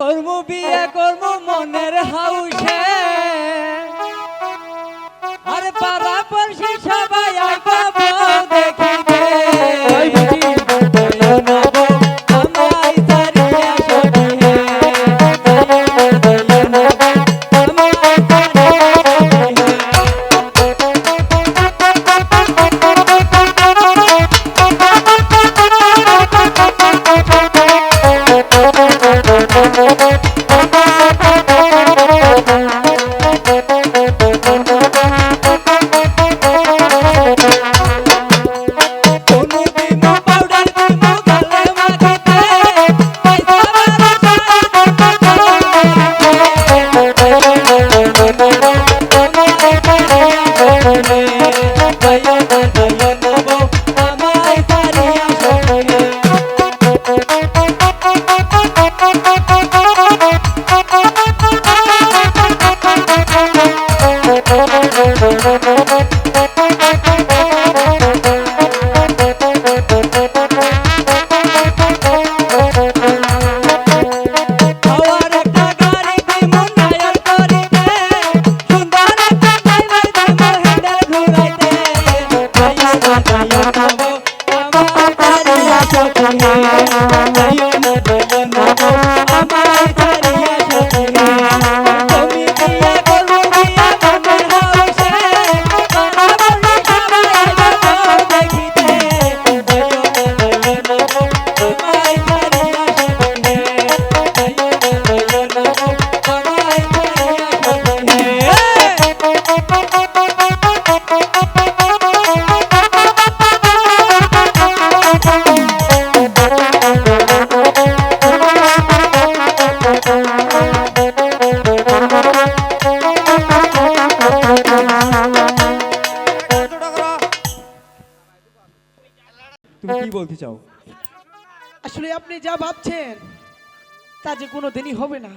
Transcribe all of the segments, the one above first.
কর্ম বিয়ে কর্ম মনের হাউসে আর পাড়া পড়শি সবাই আইবা বউ দেখিতে আমায় ছাড়িয়া সখিহে আমায় তুমি কি বলতে চাও? আসলে আপনি যা ভাবছেন তা যে কোনো দিনই হবে না।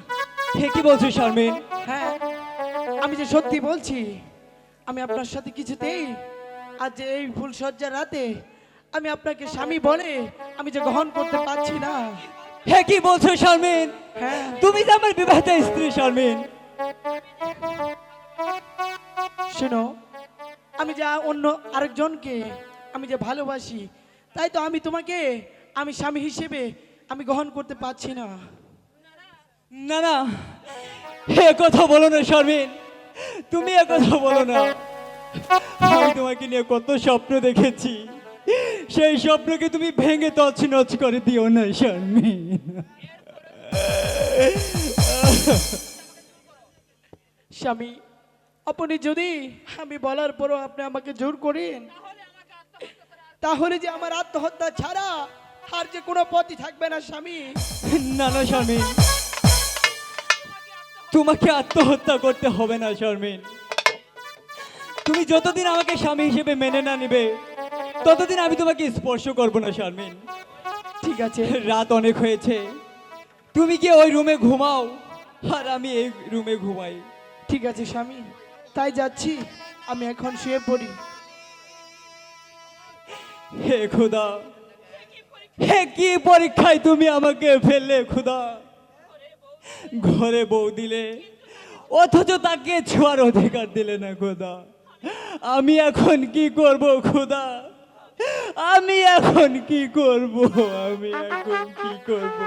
হে কি বলছো শারমিন? হ্যাঁ, আমি যে সত্যি বলছি, আমি আপনার সাথে কিছুতেই আজ যে এই ফুল সজ্জার রাতে আমি আপনাকে স্বামী বলে আমি যে গ্রহণ করতে পারছি না। হে কি বলছো শারমিন? হ্যাঁ, তুমি যে আমার বিবাহিত স্ত্রী শারমিন। শোনো, আমি যা অন্য আরেকজনকে আমি যে ভালোবাসি, তাই তো আমি তোমাকে আমি স্বামী হিসেবে আমি গ্রহণ করতে পারছি না। না না, হে কথা বলো না শারমিন, তুমি এ কথা বলো না। আমি তোমাকে নিয়ে কত স্বপ্ন দেখেছি, সেই স্বপ্নকে তুমি ভেঙে তছনছ করে দিও না শারমিন। স্বামী, আপনি যদি আমি বলার পরও আপনি আমাকে জোর করেন, তাহলে যে আমার আত্মহত্যা ছাড়া আর যে কোনো পথই থাকবে না স্বামী। না না শারমিন, তোমাকে আত্মহত্যা করতে হবে না শারমিন। তুমি যতদিন আমাকে স্বামী হিসেবে মেনে না নিবে, ততদিন আমি তোমাকে স্পর্শ করব না শারমিন। ঠিক আছে, রাত অনেক হয়েছে, তুমি কি ওই রুমে ঘুমাও আর আমি এই রুমে ঘুমাই। ঠিক আছে স্বামী, তাই যাচ্ছি, আমি এখন শুয়ে পড়ি। হে খোদা, হে কি পরীক্ষায় তুমি আমাকে ফেললে খোদা। ঘরে বউ দিলে, অথচ তাকে ছোঁয়ার অধিকার দিলে না খোদা। আমি এখন কি করব খোদা? আমি এখন কি করব? আমি এখন কি করব?